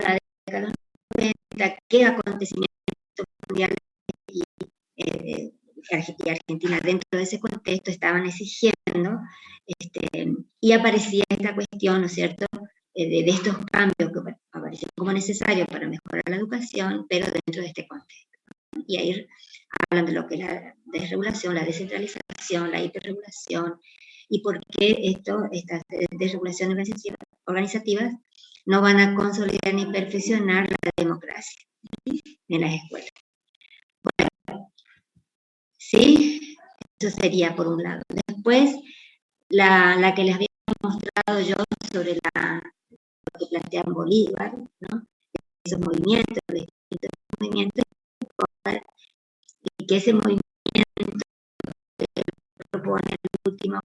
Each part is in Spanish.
la década de los 90, qué acontecimientos mundiales y Argentina dentro de ese contexto estaban exigiendo, y aparecía esta cuestión, ¿no es cierto?, de estos cambios que aparecen como necesarios para mejorar la educación, pero dentro de este contexto. Y ahí hablan de lo que es la desregulación, la descentralización, la hiperregulación, y por qué estas desregulaciones organizativas no van a consolidar ni perfeccionar la democracia en las escuelas. Bueno, sí, eso sería por un lado. Después, la que les había mostrado yo sobre lo que plantea Bolívar, ¿no? Esos movimientos, distintos movimientos, y que ese movimiento que propone el último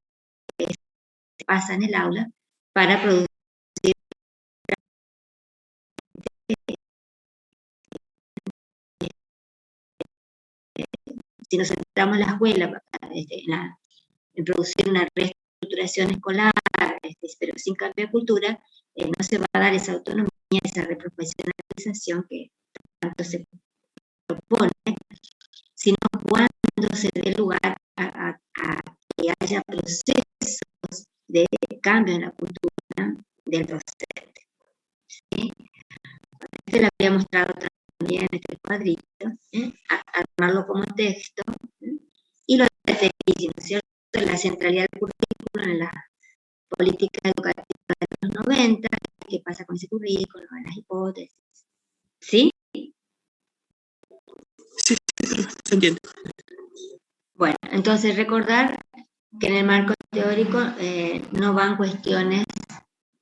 que se pasa en el aula para producir. Si nos centramos en la escuela, en producir una reestructuración escolar, pero sin cambio de cultura, no se va a dar esa autonomía, esa reprofesionalización que tanto se propone, sino cuando se dé lugar a que haya procesos de cambio en la cultura del docente. ¿Sí? Le había mostrado también este cuadrito, armarlo como texto, y lo de ¿no es cierto?, la centralidad del currículo en la política educativa de los 90, qué pasa con ese currículo, en las hipótesis. ¿Sí? Sí, se entiende. Bueno, entonces recordar que en el marco teórico no van cuestiones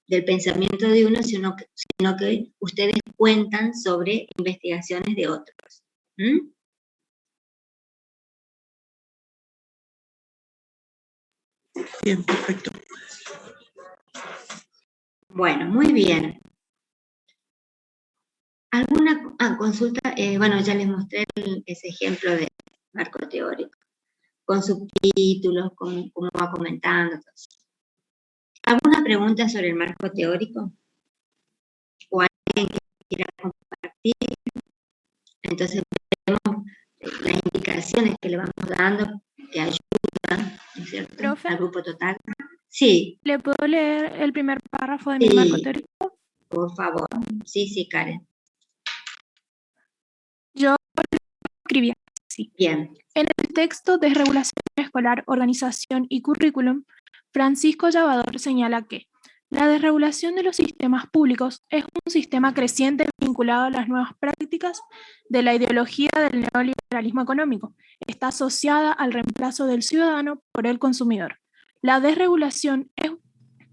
del pensamiento de uno, sino que ustedes cuentan sobre investigaciones de otros. Bien, perfecto. Bueno, muy bien. ¿Alguna consulta? Bueno, ya les mostré ese ejemplo de marco teórico, con subtítulos, como va comentando. ¿Alguna pregunta sobre el marco teórico? ¿O alguien que quiera compartir? Entonces, vemos las indicaciones que le vamos dando, que ayudan, ¿no es cierto?, ¿Profe? Al grupo total. Sí. ¿Le puedo leer el primer párrafo de mi marco teórico? Por favor. Sí, Karen. Yo lo escribí así. Bien. En el texto Desregulación escolar, organización y currículum, Francisco Llavador señala que la desregulación de los sistemas públicos es un sistema creciente vinculado a las nuevas prácticas de la ideología del neoliberalismo económico. Está asociada al reemplazo del ciudadano por el consumidor. La desregulación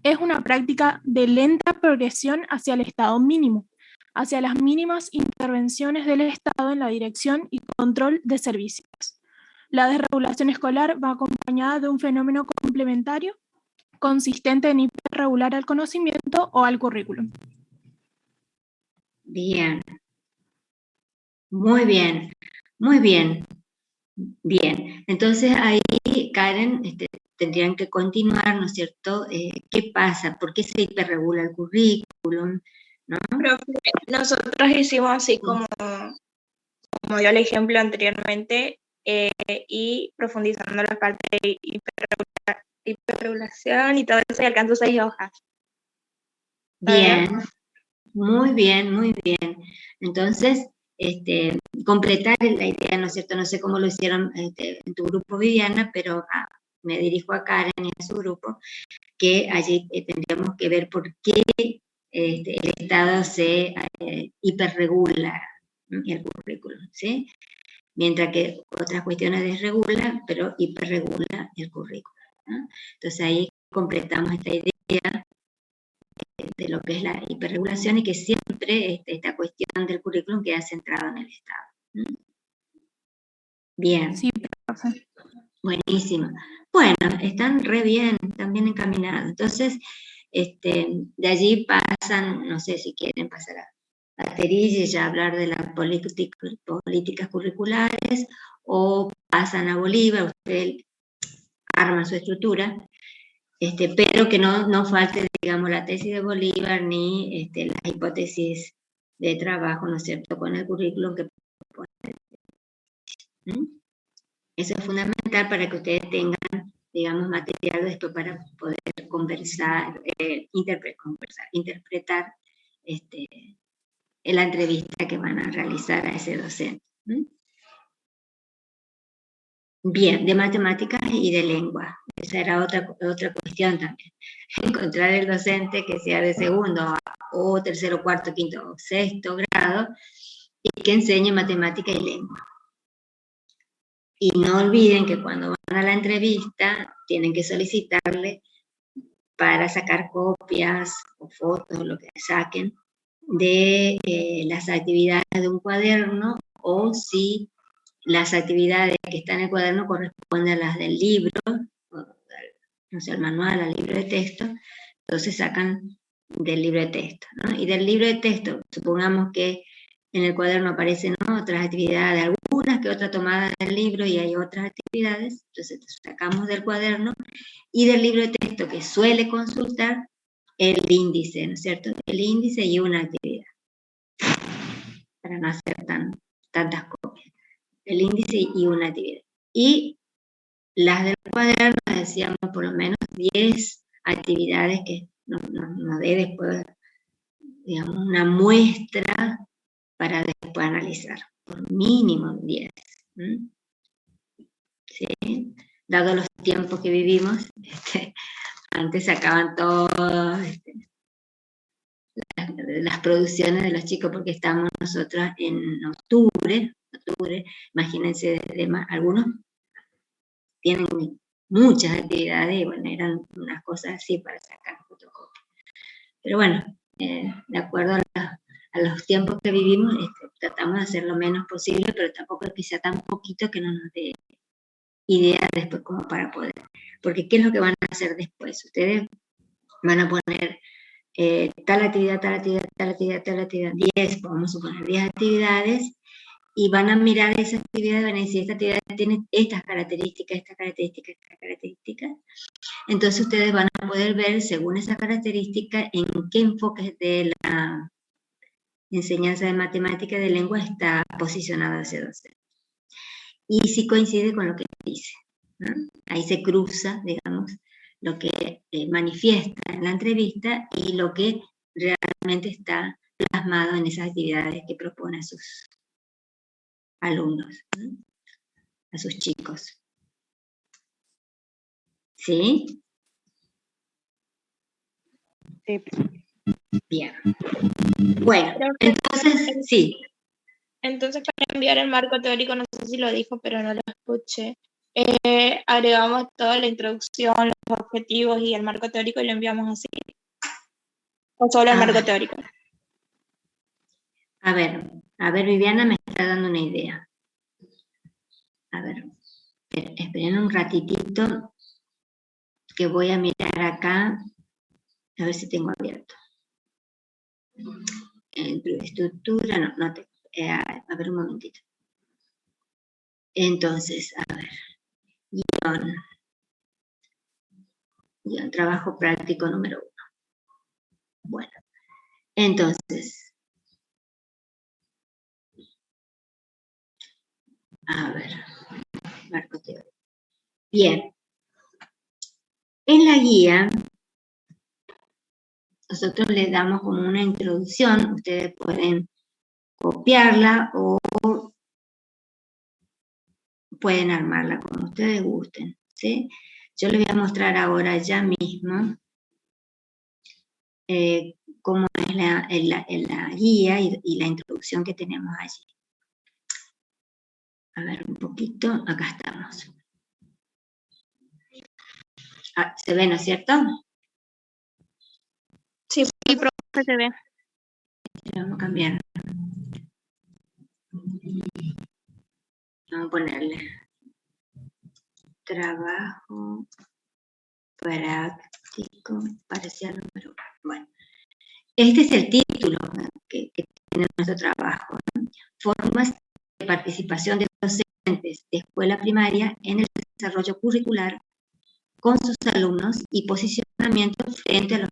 es una práctica de lenta progresión hacia el estado mínimo, hacia las mínimas intervenciones del Estado en la dirección y control de servicios. La desregulación escolar va acompañada de un fenómeno complementario consistente en hiperregular al conocimiento o al currículum. Bien. Muy bien. Muy bien. Bien. Entonces ahí, Karen, tendrían que continuar, ¿no es cierto? ¿Qué pasa? ¿Por qué se hiperregula el currículum? ¿No? Profe, nosotros hicimos así como dio el ejemplo anteriormente, y profundizando la parte de hiperregulación y todo eso, y alcanzó 6 hojas. Bien, muy bien, muy bien. Entonces, completar la idea, ¿no es cierto? No sé cómo lo hicieron en tu grupo, Viviana, pero me dirijo a Karen y a su grupo, que allí tendríamos que ver por qué el Estado se hiperregula el currículum, ¿sí? Mientras que otras cuestiones desregula, pero hiperregula el currículum, ¿no? Entonces ahí completamos esta idea de lo que es la hiperregulación y que siempre esta cuestión del currículum queda centrada en el Estado. Bien. Sí, profe. Buenísimo. Bueno, están re bien, están bien encaminados. Entonces, de allí pasan, no sé si quieren pasar a Terilla y ya hablar de las políticas curriculares, o pasan a Bolívar, usted arma su estructura, pero que no falte, digamos, la tesis de Bolívar ni las hipótesis de trabajo, ¿no es cierto?, con el currículum que propone. Eso es fundamental para que ustedes tengan, digamos, material después para poder conversar, interpretar la entrevista que van a realizar a ese docente. Bien, de matemáticas y de lengua. Esa era otra cuestión también. Encontrar el docente que sea de segundo o tercero, cuarto, quinto o sexto grado y que enseñe matemática y lengua. Y no olviden que cuando van a la entrevista tienen que solicitarle para sacar copias o fotos, lo que saquen, de las actividades de un cuaderno, o si las actividades que están en el cuaderno corresponden a las del libro, no sé, al manual, al libro de texto, entonces sacan del libro de texto, ¿no? Y del libro de texto, supongamos que en el cuaderno aparecen otras actividades, algunas que otras tomadas del libro, y hay otras actividades, entonces sacamos del cuaderno y del libro de texto que suele consultar el índice, ¿no es cierto? El índice y una actividad, para no hacer tantas copias. El índice y una actividad. Y las del cuaderno, decíamos por lo menos 10 actividades que nos dé después, digamos, una muestra para después analizar, por mínimo 10. ¿Sí? Dado los tiempos que vivimos, antes sacaban todas las producciones de los chicos, porque estamos nosotros en octubre, imagínense, algunos tienen muchas actividades y bueno, eran unas cosas así para sacar fotocopias. Pero bueno, de acuerdo a los tiempos que vivimos, tratamos de hacer lo menos posible, pero tampoco es que sea tan poquito que no nos dé idea después como para poder. Porque ¿qué es lo que van a hacer después? Ustedes van a poner tal actividad, 10, vamos a suponer 10 actividades, y van a mirar esa actividad y van a decir, esta actividad tiene estas características, entonces ustedes van a poder ver, según esa característica, en qué enfoques de la enseñanza de matemática y de lengua está posicionado ese docente. Y si coincide con lo que dice, ¿no? Ahí se cruza, digamos, lo que manifiesta en la entrevista y lo que realmente está plasmado en esas actividades que propone a sus alumnos, ¿no? A sus chicos. ¿Sí? Sí. Bien. Bueno, entonces, sí. Entonces, para enviar el marco teórico, no sé si lo dijo, pero no lo escuché, agregamos toda la introducción, los objetivos y el marco teórico y lo enviamos así. O solo el marco teórico. A ver, Viviana me está dando una idea. A ver, esperen un ratitito que voy a mirar acá, a ver si tengo abierto. Estructura, no tengo. A ver un momentito. Entonces, a ver, guión, trabajo práctico número 1. Bueno, entonces, a ver, marco teórico. Bien, en la guía, nosotros les damos como una introducción, ustedes pueden copiarla o pueden armarla como ustedes gusten, ¿sí? Yo les voy a mostrar ahora ya mismo cómo es la guía y la introducción que tenemos allí. A ver, un poquito, acá estamos. ¿Se ve, no es cierto? Sí, profe, se ve. Vamos a cambiar. Vamos a ponerle trabajo práctico parcial número 1. Bueno, este es el título que tiene nuestro trabajo, ¿no? Formas de participación de docentes de escuela primaria en el desarrollo curricular con sus alumnos y posicionamiento frente a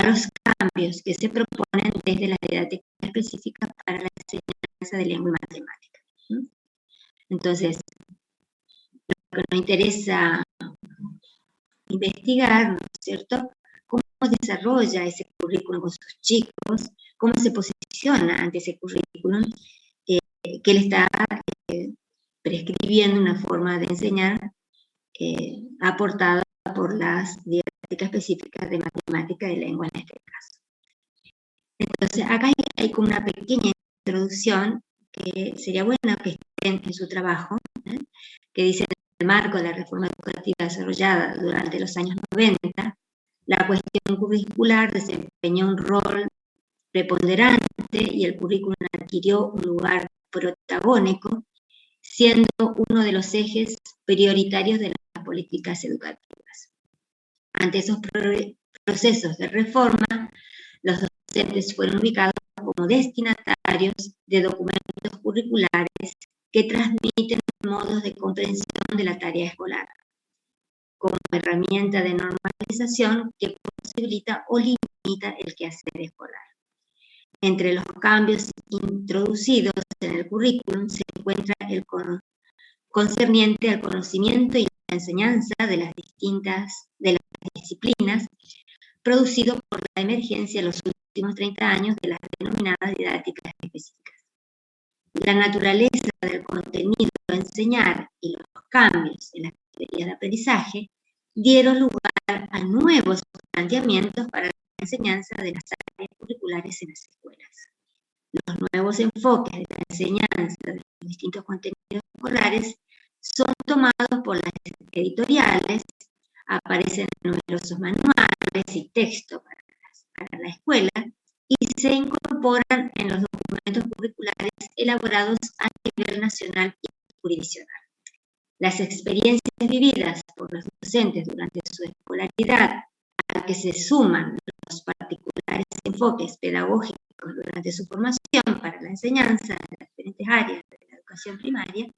los cambios que se proponen desde las didácticas específicas para la enseñanza de lengua y matemática. Entonces, lo que nos interesa investigar, ¿no es cierto?, cómo desarrolla ese currículum con sus chicos, cómo se posiciona ante ese currículum, que le está prescribiendo una forma de enseñar aportada por las didácticas específicas de matemática y lengua en este caso. Entonces, acá hay como una pequeña introducción que sería buena que estén en su trabajo, que dice: en el marco de la reforma educativa desarrollada durante los años 90, la cuestión curricular desempeñó un rol preponderante y el currículum adquirió un lugar protagónico, siendo uno de los ejes prioritarios de las políticas educativas. Ante esos procesos de reforma, los docentes fueron ubicados como destinatarios de documentos curriculares que transmiten modos de comprensión de la tarea escolar, como herramienta de normalización que posibilita o limita el quehacer escolar. Entre los cambios introducidos en el currículum se encuentra el concerniente al conocimiento y la enseñanza de las disciplinas, producido por la emergencia en los últimos 30 años de las denominadas didácticas específicas. La naturaleza del contenido a enseñar y los cambios en las teorías de aprendizaje dieron lugar a nuevos planteamientos para la enseñanza de las áreas curriculares en las escuelas. Los nuevos enfoques de la enseñanza de los distintos contenidos escolares son tomados por las editoriales, aparecen numerosos manuales y textos para la escuela y se incorporan en los documentos curriculares elaborados a nivel nacional y jurisdiccional. Las experiencias vividas por los docentes durante su escolaridad, a que se suman los particulares enfoques pedagógicos durante su formación para la enseñanza en las diferentes áreas de la educación primaria,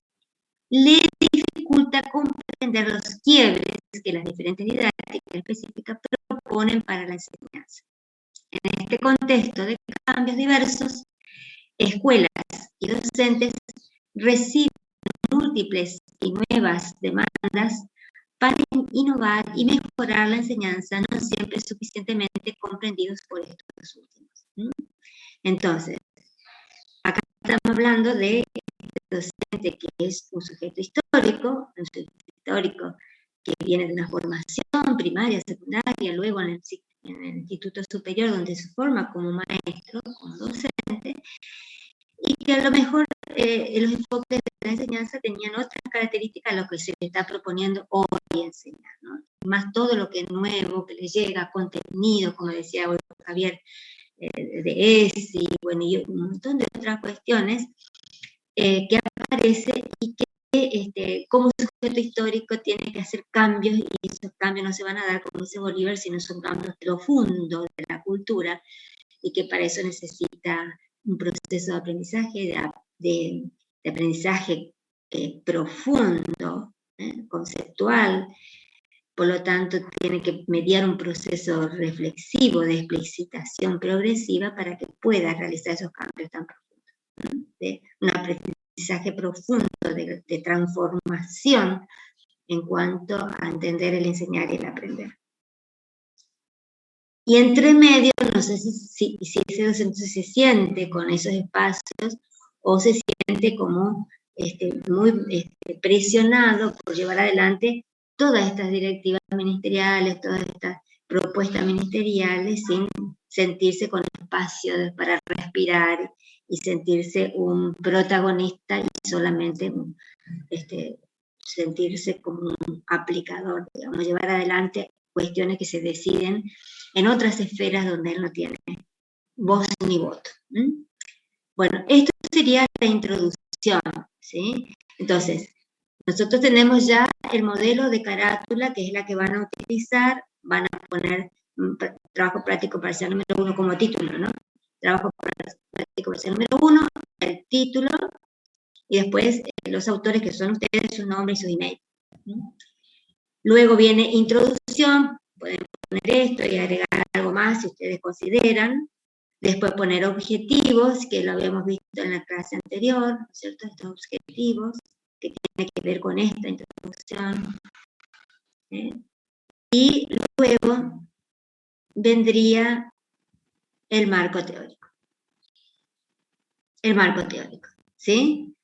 le dificulta comprender los quiebres que las diferentes didácticas específicas proponen para la enseñanza. En este contexto de cambios diversos, escuelas y docentes reciben múltiples y nuevas demandas para innovar y mejorar la enseñanza, no siempre suficientemente comprendidos por estos últimos. Entonces, acá estamos hablando de este docente que es un sujeto histórico, que viene de una formación primaria, secundaria, luego en el instituto superior donde se forma como maestro, como docente, y que a lo mejor los enfoques de la enseñanza tenían otras características a lo que se le está proponiendo hoy enseñar, ¿no? Más todo lo que es nuevo, que le llega, contenido, como decía hoy Javier, de ESI, bueno, y un montón de otras cuestiones que aparece y que como sujeto histórico tiene que hacer cambios, y esos cambios no se van a dar, como dice Bolívar, sino son cambios profundos de la cultura, y que para eso necesita un proceso de aprendizaje, de aprendizaje profundo, conceptual. Por lo tanto, tiene que mediar un proceso reflexivo de explicitación progresiva para que pueda realizar esos cambios tan profundos, de un aprendizaje profundo de transformación en cuanto a entender el enseñar y el aprender. Y entre medio, no sé si ese docente se siente con esos espacios o se siente como muy presionado por llevar adelante todas estas directivas ministeriales, todas estas propuestas ministeriales, sin sentirse con espacio para respirar y sentirse un protagonista y solamente sentirse como un aplicador, digamos, llevar adelante cuestiones que se deciden en otras esferas donde él no tiene voz ni voto. Bueno, esto sería la introducción, ¿sí? Entonces, nosotros tenemos ya el modelo de carátula, que es la que van a utilizar, van a poner trabajo práctico parcial número 1 como título, ¿no? Trabajo práctico parcial número 1, el título, y después los autores que son ustedes, su nombre y su email. Luego viene introducción, pueden poner esto y agregar algo más si ustedes consideran. Después poner objetivos, que lo habíamos visto en la clase anterior, ¿no es cierto? Estos objetivos que tienen que ver con esta introducción. Y luego vendría el marco teórico. El marco teórico, ¿sí?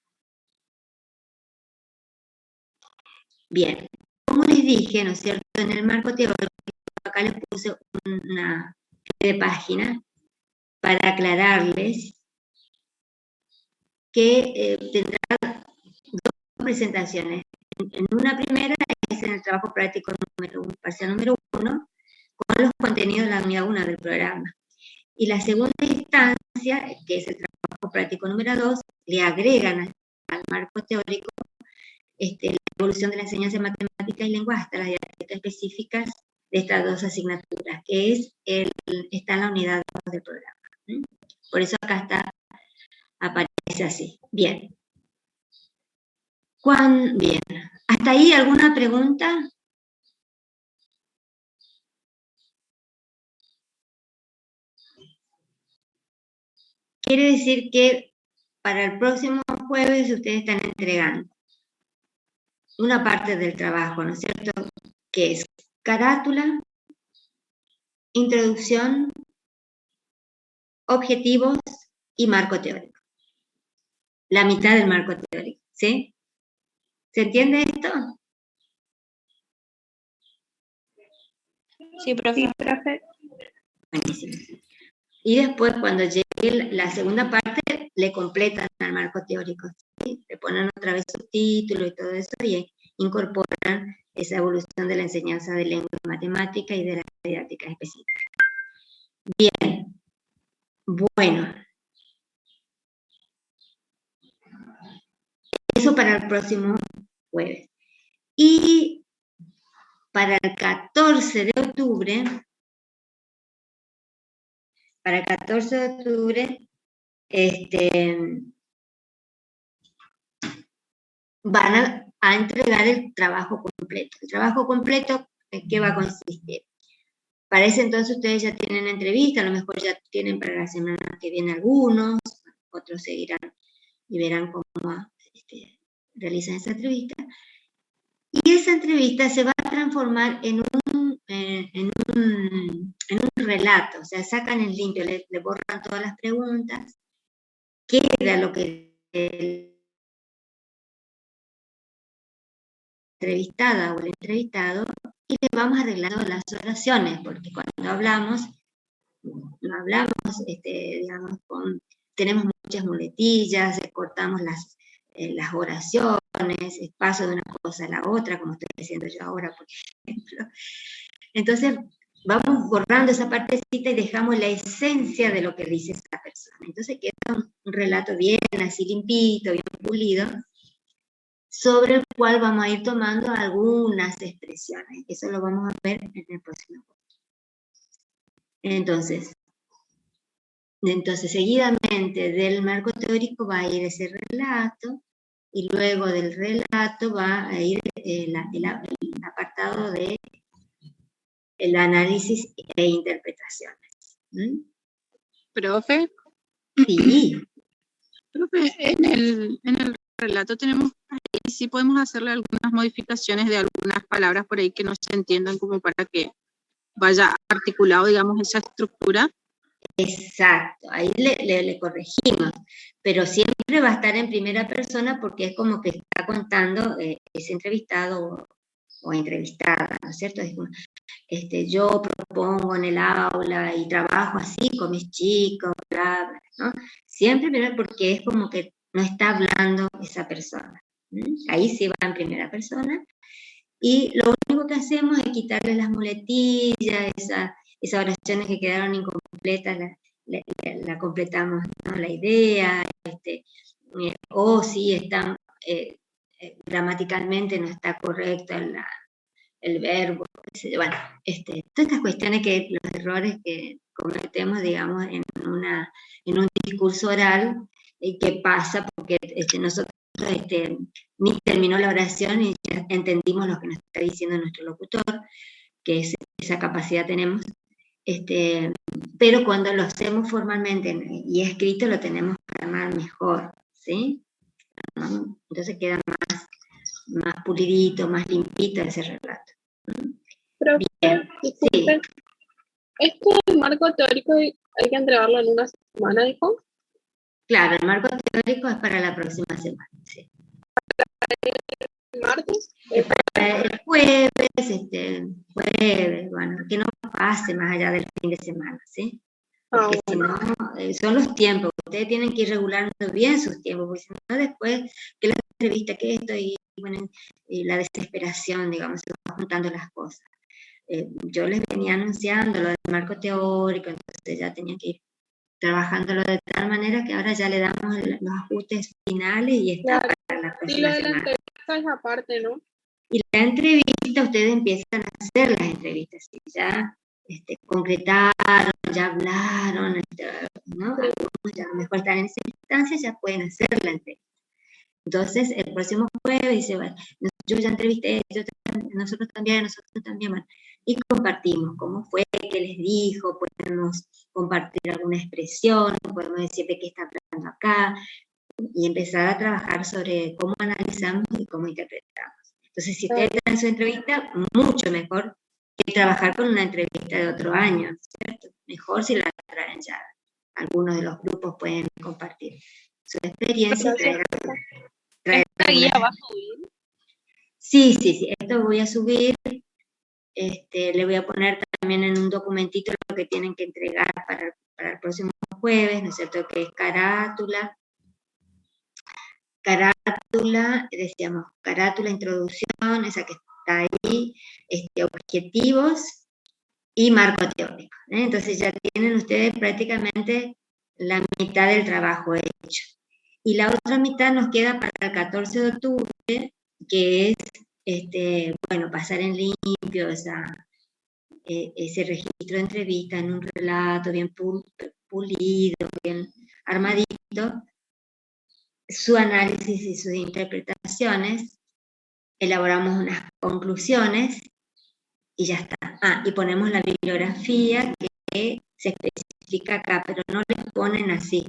Bien, como les dije, ¿no es cierto? En el marco teórico, acá les puse una de página para aclararles que tendrá dos presentaciones. En una primera es en el trabajo práctico parcial número 1, con los contenidos de la unidad 1 del programa. Y la segunda instancia, que es el trabajo práctico número 2, le agregan al marco teórico la evolución de la enseñanza de matemáticas y lenguaje hasta las didácticas específicas de estas dos asignaturas, que está en la unidad 2 del programa. Por eso acá aparece así. Bien. Bien. ¿Hasta ahí alguna pregunta? Quiere decir que para el próximo jueves ustedes están entregando una parte del trabajo, ¿no es cierto? Que es carátula, introducción, objetivos y marco teórico. La mitad del marco teórico, ¿sí? ¿Se entiende esto? Sí, profe. Buenísimo. Y después, cuando llegue la segunda parte, le completan al marco teórico, ¿sí? Le ponen otra vez subtítulos y todo eso, y incorporan esa evolución de la enseñanza de lengua y matemática y de la didáctica específica. Bien. Bueno. Eso para el próximo jueves. Y para el 14 de octubre, van a entregar el trabajo completo. El trabajo completo, ¿en qué va a consistir? Para ese entonces ustedes ya tienen entrevista, a lo mejor ya tienen para la semana que viene algunos, otros seguirán y verán cómo realizan esa entrevista. Y esa entrevista se va a transformar en un relato, o sea, sacan en limpio, le borran todas las preguntas, queda lo que el entrevistada o el entrevistado, y le vamos arreglando las oraciones, porque cuando hablamos, no hablamos, digamos, tenemos muchas muletillas, cortamos las oraciones, paso de una cosa a la otra, como estoy haciendo yo ahora, por ejemplo. Entonces, vamos borrando esa partecita y dejamos la esencia de lo que dice esa persona. Entonces queda un relato bien así limpito, bien pulido, sobre el cual vamos a ir tomando algunas expresiones. Eso lo vamos a ver en el próximo curso. Entonces, seguidamente del marco teórico va a ir ese relato, y luego del relato va a ir el apartado de el análisis e interpretaciones. Profe. Sí. Profe, en el relato tenemos, ahí sí podemos hacerle algunas modificaciones de algunas palabras por ahí que no se entiendan, como para que vaya articulado, digamos, esa estructura. Exacto, ahí le corregimos, pero siempre va a estar en primera persona porque es como que está contando ese entrevistado o entrevistada, ¿no es cierto? Es como, yo propongo en el aula y trabajo así con mis chicos, bla, bla, ¿no? Siempre primero porque es como que no está hablando esa persona. Ahí sí va en primera persona, y lo único que hacemos es quitarle las muletillas, esas oraciones que quedaron incompletas, la completamos, ¿no? La idea, o si está gramaticalmente no está correcto el verbo, bueno, todas estas cuestiones, que los errores que cometemos, digamos, en un discurso oral, que pasa porque nosotros ni terminó la oración y ya entendimos lo que nos está diciendo nuestro locutor, que esa capacidad tenemos, pero cuando lo hacemos formalmente y escrito lo tenemos para armar mejor, ¿sí? Entonces queda más pulidito, más limpito ese relato. Pero, Bien, disculpe, sí. ¿esto del marco teórico hay que entregarlo en una semana, dijo? Claro, el marco teórico es para la próxima semana, sí. ¿El martes? El jueves, bueno, que no pase más allá del fin de semana, ¿sí? Porque si no, son los tiempos, ustedes tienen que ir regulando bien sus tiempos, porque si no después, que la entrevista, que esto, y bueno, y la desesperación, digamos, se van juntando las cosas. Yo les venía anunciando lo del marco teórico, entonces ya tenían que ir trabajándolo de tal manera que ahora ya le damos los ajustes finales y está Claro. para la Y próxima lo de la semana. entrevista es aparte, ¿no? Y la entrevista, ustedes empiezan a hacer las entrevistas, ¿sí? Ya concretaron, ya hablaron, ¿no? Algunos ya a lo mejor están en esa instancia, ya pueden hacer la entrevista. Entonces, el próximo jueves dice, bueno, yo ya entrevisté, nosotros también, bueno, y compartimos cómo fue, qué les dijo, podemos compartir alguna expresión, podemos decir de qué está hablando acá, y empezar a trabajar sobre cómo analizamos y cómo interpretamos. Entonces, si ustedes traen su entrevista, mucho mejor que trabajar con una entrevista de otro año, ¿cierto? Mejor si la traen ya. Algunos de los grupos pueden compartir su experiencia y traer ¿Esta guía va a subir? Sí, esto voy a subir, le voy a poner también en un documentito lo que tienen que entregar para el próximo jueves, ¿no es cierto? Que es carátula, decíamos, carátula, introducción, esa que está ahí, objetivos y marco teórico, ¿eh? Entonces ya tienen ustedes prácticamente la mitad del trabajo hecho. Y la otra mitad nos queda para el 14 de octubre, que es, bueno, pasar en limpio ese registro de entrevista en un relato bien pulido, bien armadito, su análisis y sus interpretaciones, elaboramos unas conclusiones y ya está. Y ponemos la bibliografía que se especifica acá, pero no les ponen así.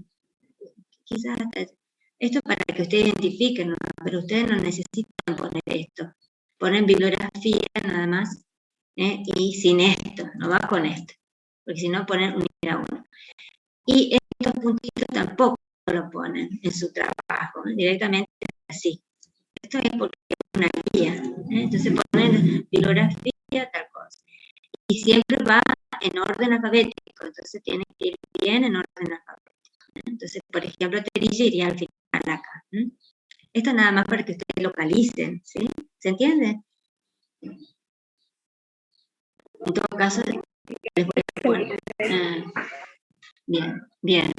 Quizás esto para que ustedes identifiquen, ¿no? Pero ustedes no necesitan poner esto. Ponen bibliografía nada más, y sin esto, no va con esto, porque si no ponen unir a uno. Y estos puntitos tampoco lo ponen en su trabajo, directamente así. Esto es porque es una guía, entonces ponen bibliografía, tal cosa. Y siempre va en orden alfabético, entonces tiene que ir bien en orden alfabético. Entonces, por ejemplo, Terilla iría al final acá. Esto nada más para que ustedes localicen, ¿sí? ¿Se entiende? En todo caso, les voy a poner. Bien.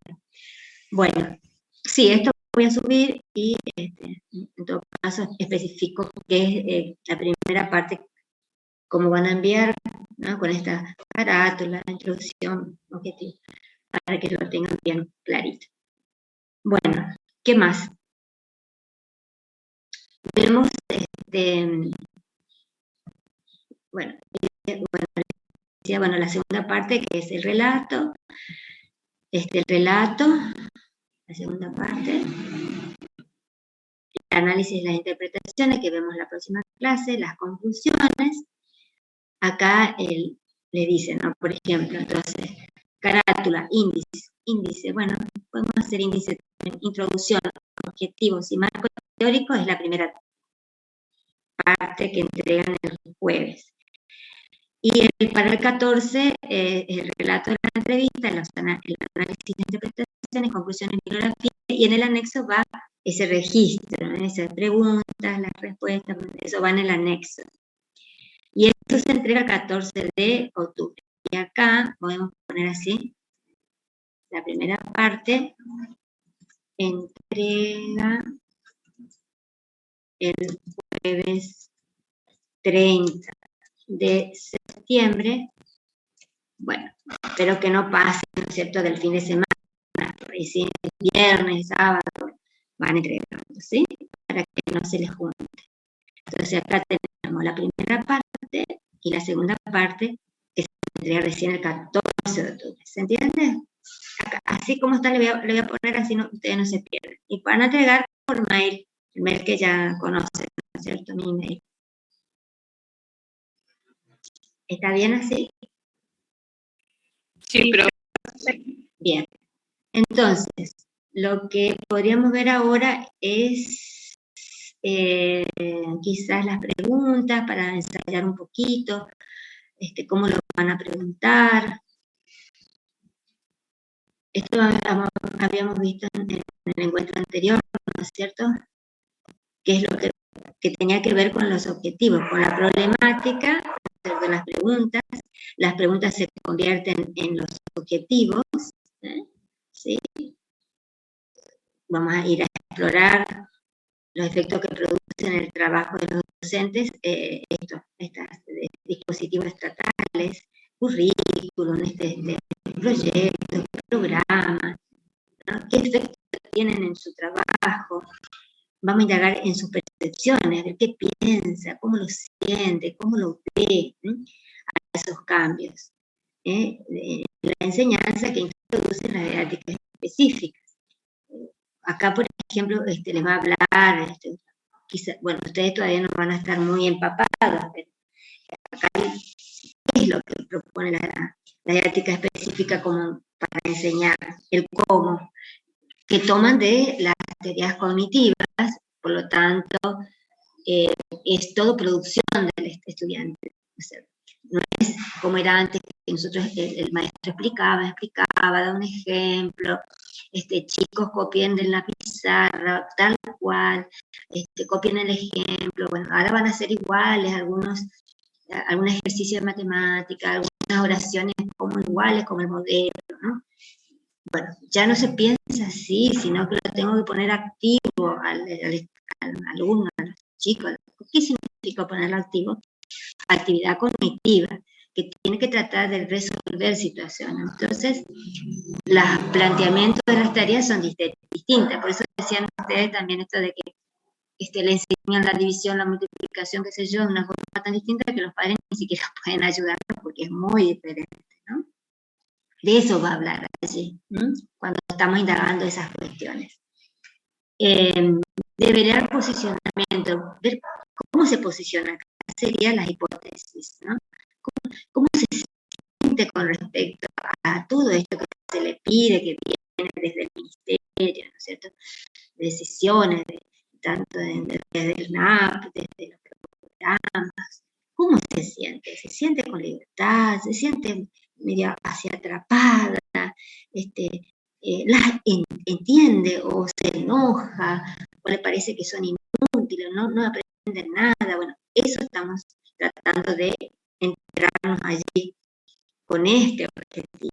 Bueno, sí, esto voy a subir y en todo caso especifico que es la primera parte, cómo van a enviar, ¿no? Con esta carátula, introducción, objetivo, para que lo tengan bien clarito. Bueno, ¿qué más? Vemos, bueno, la segunda parte que es el relato, la segunda parte, el análisis de las interpretaciones que vemos en la próxima clase, las conclusiones. Acá le dicen, ¿no? Por ejemplo, entonces, carátula, índice, bueno, podemos hacer índice, introducción, objetivos y marco teórico es la primera parte que entregan el jueves. Y para el 14, el relato de la entrevista, el análisis de interpretaciones, conclusiones, bibliografía, y en el anexo va ese registro, ¿no? Esas preguntas, las respuestas, eso va en el anexo. Y esto se entrega el 14 de octubre. Y acá podemos poner así, la primera parte, entrega el jueves 30 de septiembre. Bueno, espero que no pase, ¿no es cierto?, del fin de semana, y si el viernes, sábado, van entregando, ¿sí? Para que no se les junte. Entonces acá tenemos la primera parte y la segunda parte, que se entregar recién el 14 de octubre, ¿se entiende? Acá, así como está, le voy a poner así, no, ustedes no se pierden. Y van a entregar por mail, el mail que ya conocen, ¿no es cierto? Mi email. ¿Está bien así? Sí, pero Bien. Entonces, lo que podríamos ver ahora es quizás las preguntas para ensayar un poquito, cómo lo van a preguntar. Esto habíamos visto en el encuentro anterior, ¿no es cierto? Que es lo que tenía que ver con los objetivos, con la problemática de las preguntas se convierten en los objetivos, ¿sí? Vamos a ir a explorar los efectos que producen el trabajo de los docentes, estos dispositivos estatales, currículum, proyectos, programas, ¿no? ¿Qué efectos tienen en su trabajo? Vamos a indagar en sus percepciones, ver qué piensa, cómo lo siente, cómo lo ve, a esos cambios. La enseñanza que introduce las didácticas específicas. Acá, por ejemplo, les va a hablar, bueno, ustedes todavía no van a estar muy empapados, pero acá es lo que propone la didáctica específica como para enseñar, el cómo, que toman de las teorías cognitivas, por lo tanto, es todo producción del estudiante. O sea, no es como era antes, que nosotros, el maestro explicaba, daba un ejemplo, chicos copien de la pizarra, tal cual, copien el ejemplo, bueno, ahora van a ser iguales, algunos ejercicios de matemática, algunas oraciones como iguales, como el modelo, ¿no? Bueno, ya no se piensa así, sino que lo tengo que poner activo al alumno, a los chicos. ¿Qué significa ponerlo activo? Actividad cognitiva, que tiene que tratar de resolver situaciones. Entonces, los planteamientos de las tareas son distintas, por eso decían ustedes también esto de que le enseñan la división, la multiplicación, qué sé yo, de una forma tan distinta que los padres ni siquiera pueden ayudarlos porque es muy diferente, ¿no? De eso va a hablar allí, cuando estamos indagando esas cuestiones. Debería haber posicionamiento, ver cómo se posiciona acá, serían las hipótesis, ¿no? ¿Cómo se siente con respecto a todo esto que se le pide, que viene desde el ministerio, ¿no es cierto? Decisiones, tanto desde el NAP, desde los programas. ¿Cómo se siente? ¿Se siente con libertad? ¿Se siente medio hacia atrapada? ¿Las entiende o se enoja? ¿O le parece que son inútiles? ¿No aprenden nada? Bueno, eso estamos tratando de enterarnos allí con este objetivo.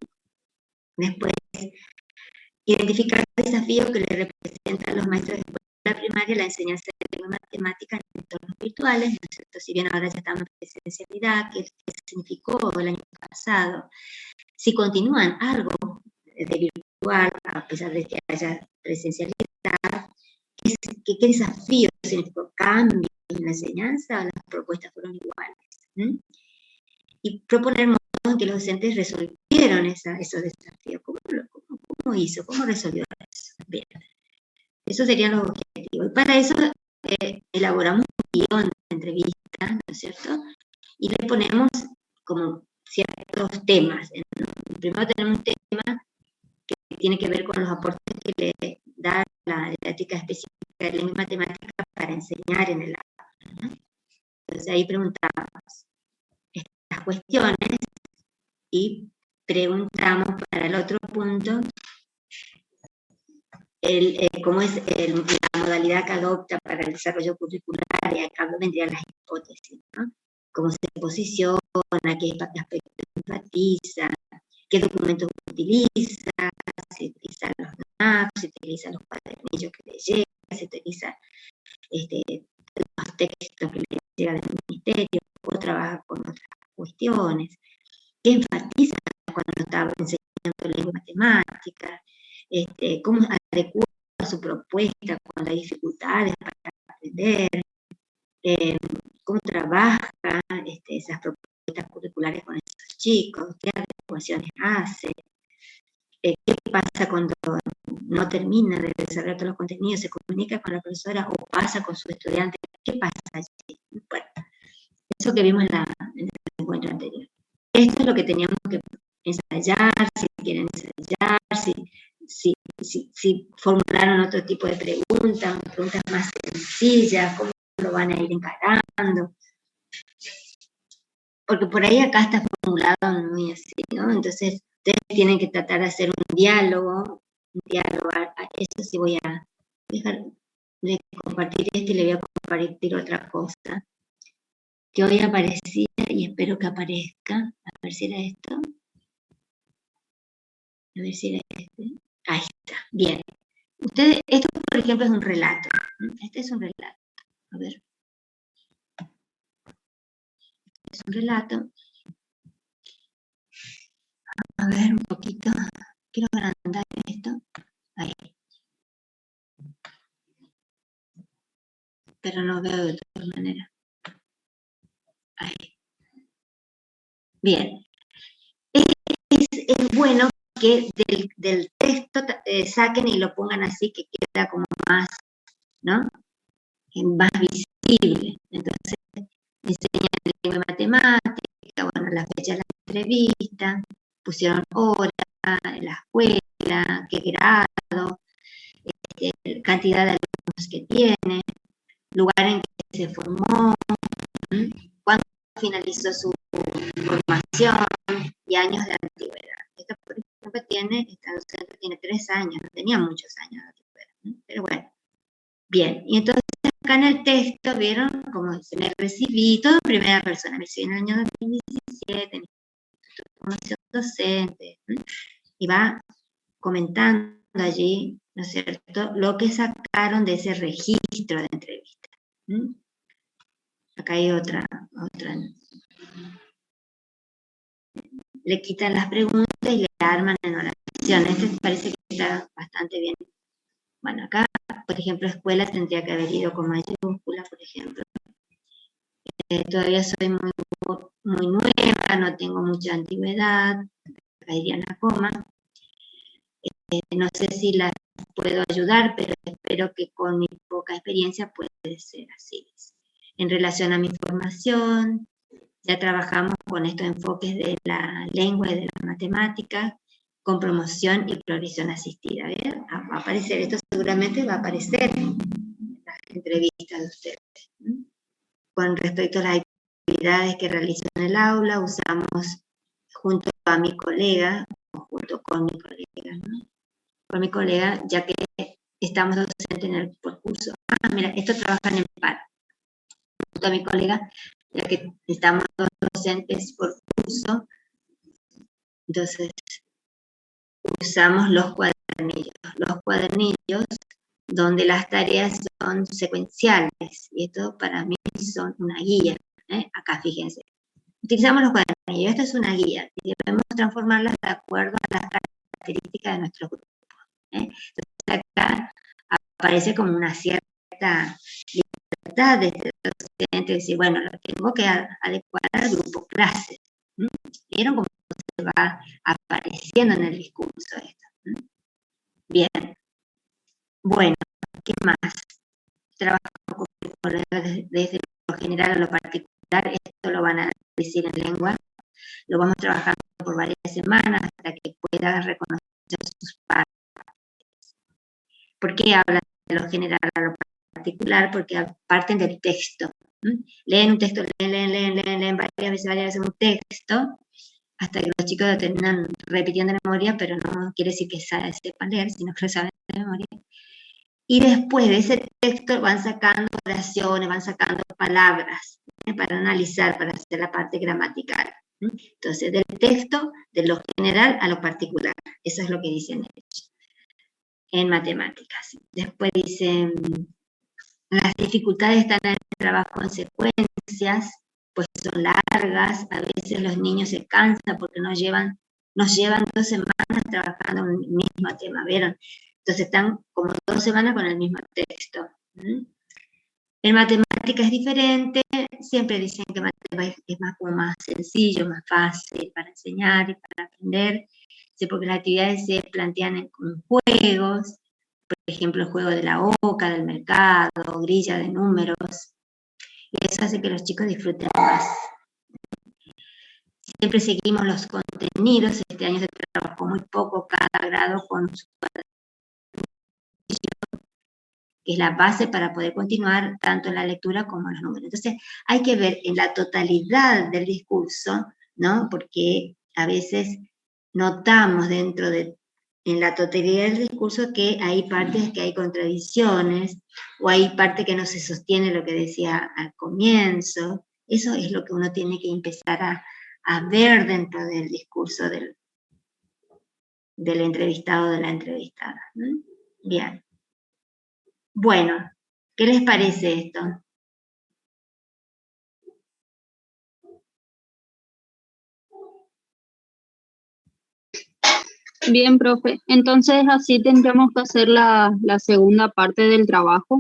Después, identificar desafíos que le representan a los maestros de escuela primaria la enseñanza de lengua y matemática en entornos virtuales, ¿no es cierto? Si bien ahora ya estamos en presencialidad, ¿qué significó el año pasado? Si continúan algo de virtual, a pesar de que haya presencialidad, ¿qué desafío significó? ¿Cambio en la enseñanza o las propuestas fueron iguales? Y proponer modos en que los docentes resolvieron esos desafíos. ¿Cómo hizo? ¿Cómo resolvió eso? Bien. Esos serían los objetivos. Y para eso elaboramos un guión de entrevista, ¿no es cierto? Y le ponemos como ciertos temas. Primero tenemos un tema que tiene que ver con los aportes que le da la didáctica específica de lengua y matemática para enseñar en el aula, ¿no? Entonces ahí preguntamos estas cuestiones y preguntamos para el otro punto cómo es la modalidad que adopta para el desarrollo curricular, y acá vendrían las hipótesis, ¿no? Cómo se posiciona, qué aspectos enfatiza, qué documentos utiliza, si utiliza los maps, si utiliza los cuadernillos que le llegan, si utiliza los textos que le llegan del ministerio, o trabaja con otras cuestiones, qué enfatiza cuando estaba enseñando lengua y matemática, cómo adecua su propuesta cuando hay dificultades para aprender, cómo trabaja esas propuestas curriculares con esos chicos, qué adecuaciones hace, qué pasa cuando no termina de desarrollar todos los contenidos, se comunica con la profesora o pasa con su estudiante, qué pasa allí. Bueno, eso que vimos en el encuentro anterior. Esto es lo que teníamos que ensayar, si quieren ensayar, si formularon otro tipo de preguntas más sencillas, cómo lo van a ir encarando. Porque por ahí acá está formulado muy así, ¿no? Entonces, ustedes tienen que tratar de hacer un diálogo. Eso sí voy a dejar de compartir esto y le voy a compartir otra cosa que hoy aparecía y espero que aparezca. A ver si era esto. A ver si era este. Ahí está, bien. Ustedes, esto por ejemplo es un relato. Este es un relato. A ver. Es un relato. A ver un poquito. Quiero agrandar esto. Ahí. Pero no veo de todas maneras. Ahí. Bien. Es bueno que del texto saquen y lo pongan así, que queda como más, ¿no? Más visible. Entonces, enseñan lengua y matemática, bueno, la fecha de la entrevista, pusieron hora, la escuela, qué grado, cantidad de alumnos que tiene, lugar en que se formó, cuándo finalizó su formación y años de antigüedad. Esta, por ejemplo, esta docente tiene 3 años, no tenía muchos años de antigüedad, ¿no? Pero bueno, bien. Y entonces acá en el texto, ¿vieron? Como dice, me recibí, todo en primera persona, me recibí en el año 2017, mi formación docente, ¿no? Y va comentando allí, ¿no es cierto?, lo que sacaron de ese registro de entrevista. Acá hay otra. Le quitan las preguntas y le arman en oración. Este parece que está bastante bien. Bueno, acá, por ejemplo, escuela tendría que haber ido con mayúscula, por ejemplo. Todavía soy muy nueva, no tengo mucha antigüedad, acá iría una coma. No sé si las puedo ayudar, pero espero que con mi poca experiencia puede ser así. En relación a mi formación, ya trabajamos con estos enfoques de la lengua y de la matemática, con promoción y progresión asistida. ¿Bien? Va a aparecer, esto seguramente va a aparecer en las entrevistas de ustedes. Con respecto a las actividades que realizo en el aula, usamos junto a mi colega, o junto con mi colega, ¿no? Con mi colega, ya que estamos docentes en el curso. Mira, esto trabajan en par. Junto a mi colega, ya que estamos docentes por curso, entonces usamos los cuadernillos donde las tareas son secuenciales, y esto para mí son una guía, acá fíjense. Utilizamos los cuadernillos, esto es una guía, y debemos transformarlas de acuerdo a las características de nuestro grupo. Entonces acá aparece como una cierta libertad de este docente, decir, bueno, lo tengo que adecuar al grupo clase. ¿Vieron cómo se va apareciendo en el discurso esto? Bien. Bueno, ¿qué más? Trabajo con colegas desde lo general a lo particular, esto lo van a decir en lengua, lo vamos trabajando por varias semanas hasta que pueda reconocer sus partes. ¿Por qué hablan de lo general a lo particular? Porque parten del texto. Leen un texto, leen varias veces un texto, hasta que los chicos lo terminan repitiendo de memoria, pero no quiere decir que sepan leer, sino que lo saben de memoria. Y después de ese texto van sacando oraciones, van sacando palabras, para analizar, para hacer la parte gramatical. Entonces, del texto, de lo general a lo particular. Eso es lo que dicen ellos en matemáticas. Después dicen, las dificultades están en el trabajo en secuencias, pues son largas, a veces los niños se cansan porque nos llevan 2 semanas trabajando en el mismo tema, ¿vieron? Entonces están como 2 semanas con el mismo texto. En matemática es diferente, siempre dicen que matemática es como más sencillo, más fácil para enseñar y para aprender, sí, porque las actividades se plantean con juegos, por ejemplo, el juego de la oca, del mercado, grilla de números, y eso hace que los chicos disfruten más. Siempre seguimos los contenidos, este año se trabajó muy poco cada grado con su que es la base para poder continuar tanto en la lectura como en los números. Entonces, hay que ver en la totalidad del discurso, ¿no? Porque a veces notamos en la totalidad del discurso que hay partes que hay contradicciones, o hay parte que no se sostiene lo que decía al comienzo. Eso es lo que uno tiene que empezar a ver dentro del discurso del entrevistado o de la entrevistada. ¿No? Bien. Bueno, ¿qué les parece esto? Bien, profe. Entonces así tendríamos que hacer la segunda parte del trabajo.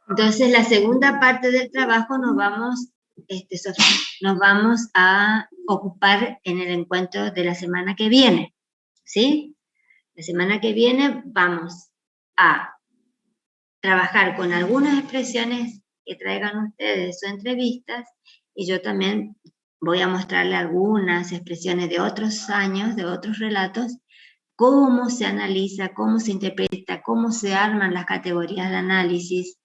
Entonces, la segunda parte del trabajo nos vamos a ocupar en el encuentro de la semana que viene, ¿sí? La semana que viene vamos a trabajar con algunas expresiones que traigan ustedes de sus entrevistas, y yo también voy a mostrarle algunas expresiones de otros años, de otros relatos, cómo se analiza, cómo se interpreta, cómo se arman las categorías de análisis,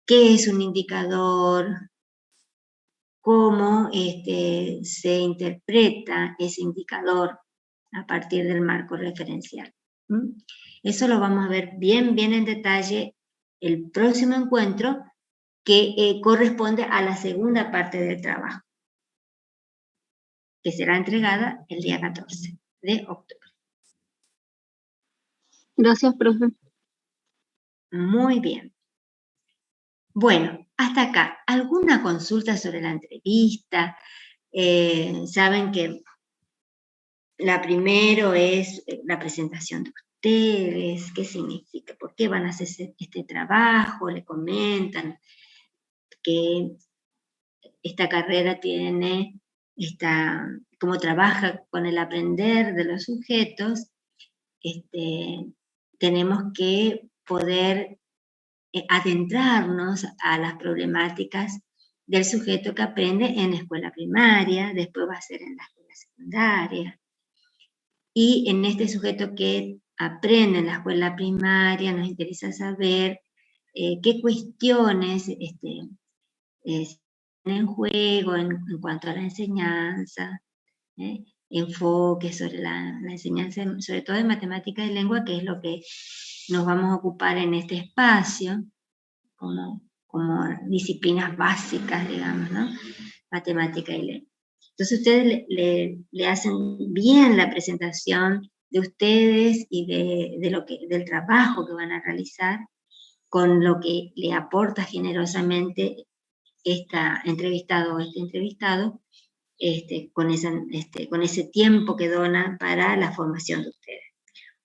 qué es un indicador, cómo se interpreta ese indicador a partir del marco referencial. Eso lo vamos a ver bien en detalle el próximo encuentro, que corresponde a la segunda parte del trabajo, que será entregada el día 14 de octubre. Gracias, profe. Muy bien. Bueno, hasta acá. ¿Alguna consulta sobre la entrevista? Saben que la primero es la presentación de ustedes, qué significa, por qué van a hacer este trabajo, le comentan que esta carrera tiene, cómo trabaja con el aprender de los sujetos, tenemos que poder adentrarnos a las problemáticas del sujeto que aprende en la escuela primaria, después va a ser en la escuela secundaria. Y en este sujeto que aprende en la escuela primaria nos interesa saber qué cuestiones están en juego en cuanto a la enseñanza, enfoque sobre la enseñanza, sobre todo en matemática y lengua, que es lo que nos vamos a ocupar en este espacio, como disciplinas básicas, digamos, ¿no? Matemática y lengua. Entonces ustedes le hacen bien la presentación de ustedes y del trabajo que van a realizar, con lo que le aporta generosamente esta entrevistada o este entrevistado, con ese tiempo que dona para la formación de ustedes.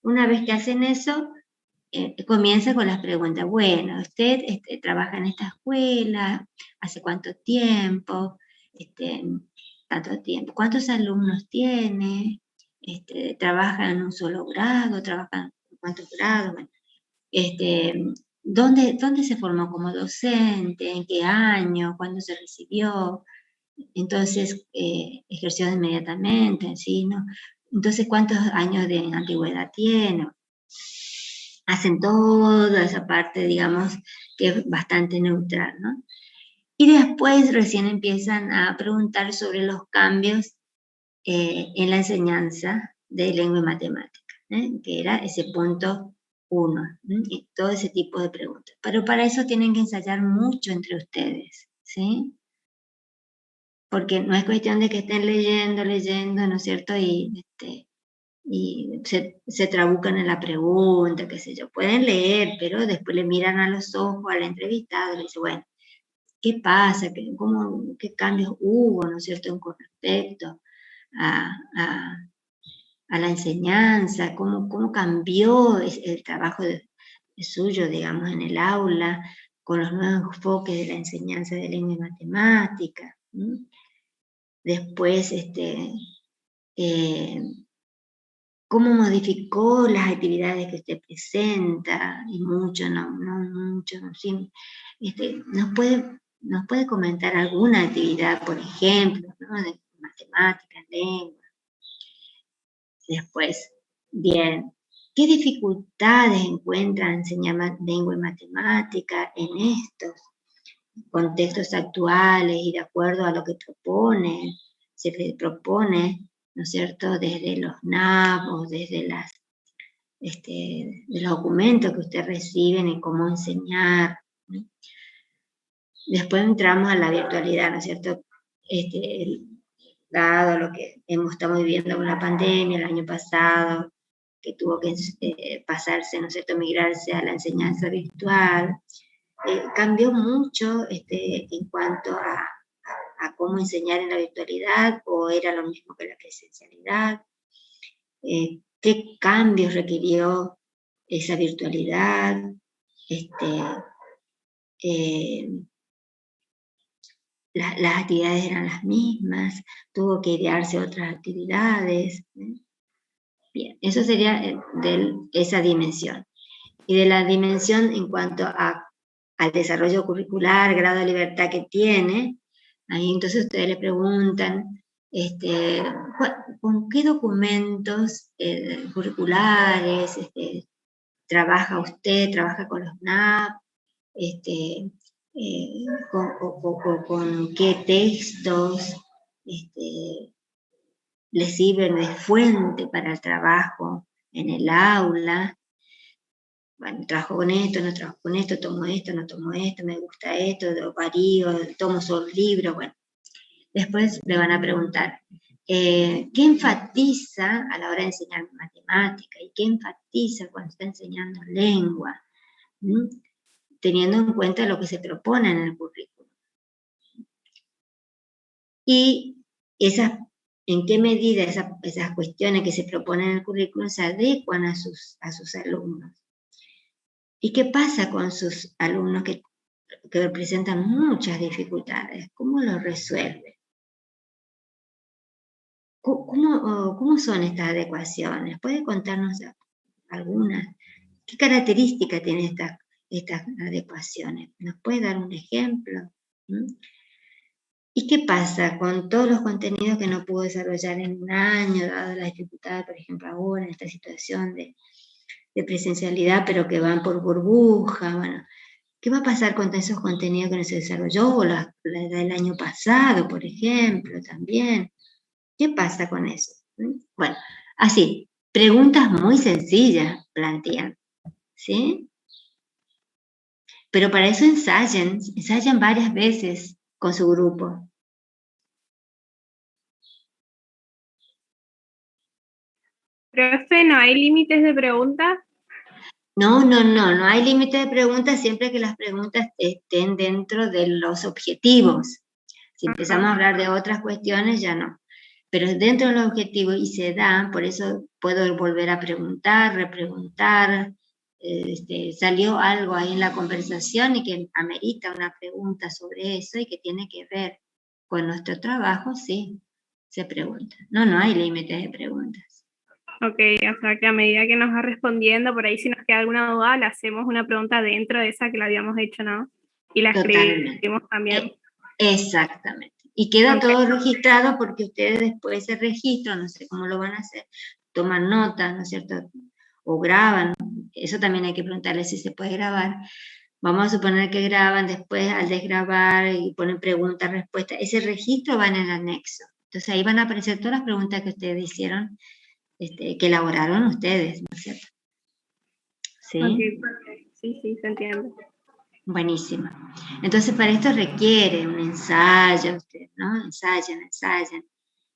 Una vez que hacen eso, comienza con las preguntas. Bueno, usted trabaja en esta escuela, ¿hace cuánto tiempo? Tanto tiempo. ¿Cuántos alumnos tiene? ¿Trabaja en un solo grado? ¿Trabaja en cuántos grados? Bueno, ¿dónde se formó como docente? ¿En qué año? ¿Cuándo se recibió? Entonces, ejerció inmediatamente, ¿sí? ¿No? Entonces, ¿cuántos años de antigüedad tiene? Hacen toda esa parte, digamos, que es bastante neutral, ¿no? Y después recién empiezan a preguntar sobre los cambios en la enseñanza de lengua y matemática, que era ese punto 1, y todo ese tipo de preguntas. Pero para eso tienen que ensayar mucho entre ustedes, ¿sí? Porque no es cuestión de que estén leyendo, ¿no es cierto? Y se trabucan en la pregunta, qué sé yo. Pueden leer, pero después le miran a los ojos al entrevistado y le dicen, bueno, ¿qué pasa? ¿Qué cambios hubo, ¿no es cierto?, con respecto a la enseñanza, cómo cambió el trabajo suyo, digamos, en el aula, con los nuevos enfoques de la enseñanza de lengua y matemática. Después, cómo modificó las actividades que usted presenta, y mucho, no mucho, sí, nos puede comentar alguna actividad, por ejemplo, ¿no? De matemáticas, lengua. Después, bien, ¿qué dificultades encuentra enseñar lengua y matemática en estos contextos actuales y de acuerdo a lo que se le propone, ¿no es cierto?, desde los NAP o desde de los documentos que usted reciben en cómo enseñar, ¿no? Después entramos a la virtualidad, ¿no es cierto?, dado lo que estamos viviendo con la pandemia el año pasado, que tuvo que pasarse, ¿no es cierto?, migrarse a la enseñanza virtual, cambió mucho en cuanto a cómo enseñar en la virtualidad, o era lo mismo que la presencialidad, qué cambios requirió esa virtualidad, las actividades eran las mismas, tuvo que idearse otras actividades. Bien, eso sería de esa dimensión. Y de la dimensión en cuanto al desarrollo curricular, grado de libertad que tiene, ahí entonces ustedes le preguntan, ¿con qué documentos curriculares trabaja usted, trabaja con los NAP? Con qué textos le sirven de fuente para el trabajo en el aula. Bueno, trabajo con esto, no trabajo con esto, tomo esto, no tomo esto, me gusta esto, varío, tomo solo libros, bueno. Después le van a preguntar, ¿qué enfatiza a la hora de enseñar matemática? ¿Y qué enfatiza cuando está enseñando lengua? Teniendo en cuenta lo que se propone en el currículum. Y en qué medida esas cuestiones que se proponen en el currículum se adecuan a sus alumnos. ¿Y qué pasa con sus alumnos que presentan muchas dificultades? ¿Cómo lo resuelve? ¿Cómo son estas adecuaciones? ¿Puede contarnos algunas? ¿Qué características tienen estas adecuaciones? ¿Nos puede dar un ejemplo? ¿Y qué pasa con todos los contenidos que no pudo desarrollar en un año, dado las dificultades, por ejemplo, ahora en esta situación de presencialidad, pero que van por burbuja? Bueno, ¿qué va a pasar con esos contenidos que no se desarrolló, o la del año pasado, por ejemplo, también? ¿Qué pasa con eso? Bueno, así, preguntas muy sencillas plantean, ¿sí? Pero para eso ensayan varias veces con su grupo. Profe, ¿no hay límites de preguntas? No hay límite de preguntas siempre que las preguntas estén dentro de los objetivos. Si empezamos a hablar de otras cuestiones, ya no. Pero dentro de los objetivos, y se dan, por eso puedo volver a preguntar, repreguntar, salió algo ahí en la conversación y que amerita una pregunta sobre eso y que tiene que ver con nuestro trabajo, sí, se pregunta. No hay límites de preguntas. Ok, o sea que a medida que nos va respondiendo, por ahí si nos queda alguna duda, le hacemos una pregunta dentro de esa que le habíamos hecho, ¿no? Y la escribimos también. Exactamente. Y queda todo registrado porque ustedes después ese registro, no sé cómo lo van a hacer, toman notas, ¿no es cierto? O graban, eso también hay que preguntarle si se puede grabar. Vamos a suponer que graban, después al desgrabar y ponen preguntas, respuestas, ese registro va en el anexo. Entonces ahí van a aparecer todas las preguntas que ustedes hicieron, que elaboraron ustedes, ¿no es cierto? ¿Sí? Okay, perfecto. Sí, se entiende. Buenísimo. Entonces para esto requiere un ensayo, ¿no? Ensayan.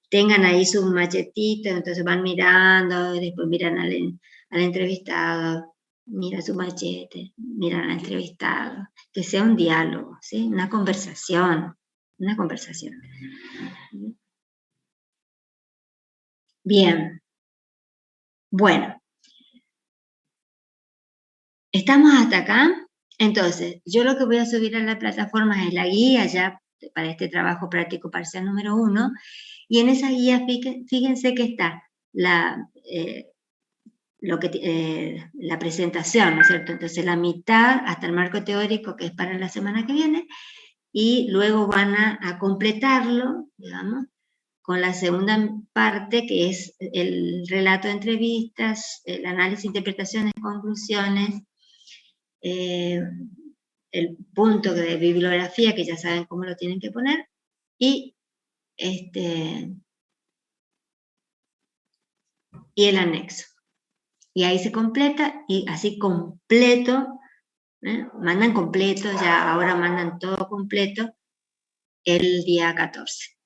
Tengan ahí sus machetitos, entonces van mirando, después miran al entrevistado, mira su machete, miran al entrevistado, que sea un diálogo, ¿sí? Una conversación. Bien. Bueno. ¿Estamos hasta acá? Entonces, yo lo que voy a subir a la plataforma es la guía ya para este trabajo práctico parcial número 1, y en esa guía fíjense que está la presentación, ¿no es cierto? Entonces la mitad hasta el marco teórico, que es para la semana que viene, y luego van a completarlo, digamos, con la segunda parte, que es el relato de entrevistas, el análisis, interpretaciones, conclusiones, el punto de bibliografía, que ya saben cómo lo tienen que poner, y el anexo. Y ahí se completa, y así completo, mandan completo, ya ahora mandan todo completo, el día 14.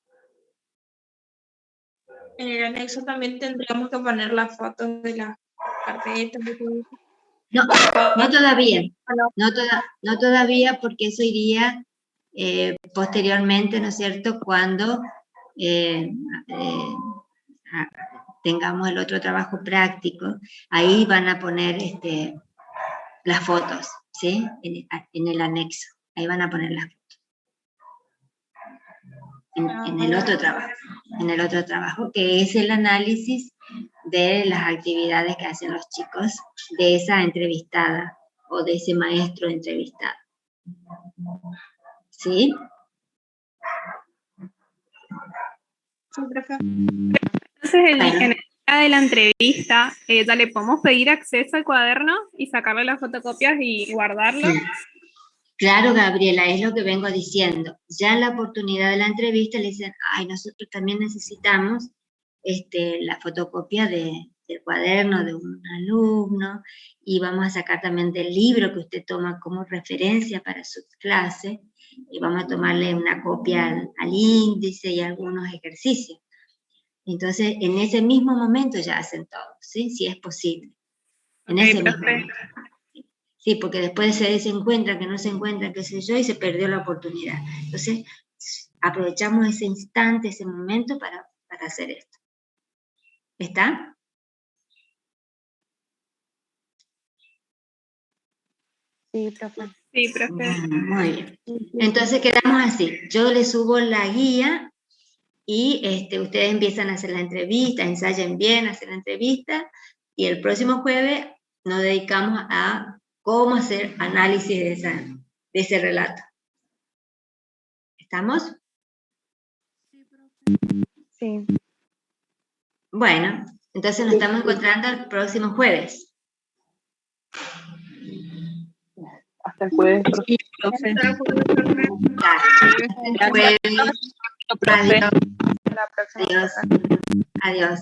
En el anexo también tendríamos que poner las fotos de las carpetas. No todavía, no todavía, porque eso iría posteriormente, ¿no es cierto?, cuando tengamos el otro trabajo práctico. Ahí van a poner las fotos, ¿sí?, en el anexo, ahí van a poner las fotos. En el otro trabajo, que es el análisis de las actividades que hacen los chicos de esa entrevistada o de ese maestro entrevistado. ¿Sí? Sí, profe. Entonces, en el día de la entrevista, ¿ya le podemos pedir acceso al cuaderno y sacarle las fotocopias y guardarlo? Sí. Claro, Gabriela, es lo que vengo diciendo. Ya en la oportunidad de la entrevista le dicen, ay, nosotros también necesitamos la fotocopia del cuaderno de un alumno, y vamos a sacar también del libro que usted toma como referencia para su clase, y vamos a tomarle una copia al índice y algunos ejercicios. Entonces, en ese mismo momento ya hacen todo, ¿sí? Si es posible. En ese mismo momento. Sí, porque después se encuentra, que no se encuentra, qué sé yo, y se perdió la oportunidad. Entonces, aprovechamos ese instante, ese momento para hacer esto. ¿Está? Sí, profe. Sí, profe. Muy bien. Entonces quedamos así. Yo les subo la guía y ustedes empiezan a hacer la entrevista, ensayen bien, hacer la entrevista, y el próximo jueves nos dedicamos a cómo hacer análisis de ese relato. ¿Estamos? Sí. Bueno, entonces nos estamos encontrando el próximo jueves. Hasta el jueves, profe. Sí, profe. Hasta el jueves. Profe. Adiós. Hasta la próxima. Adiós. Adiós.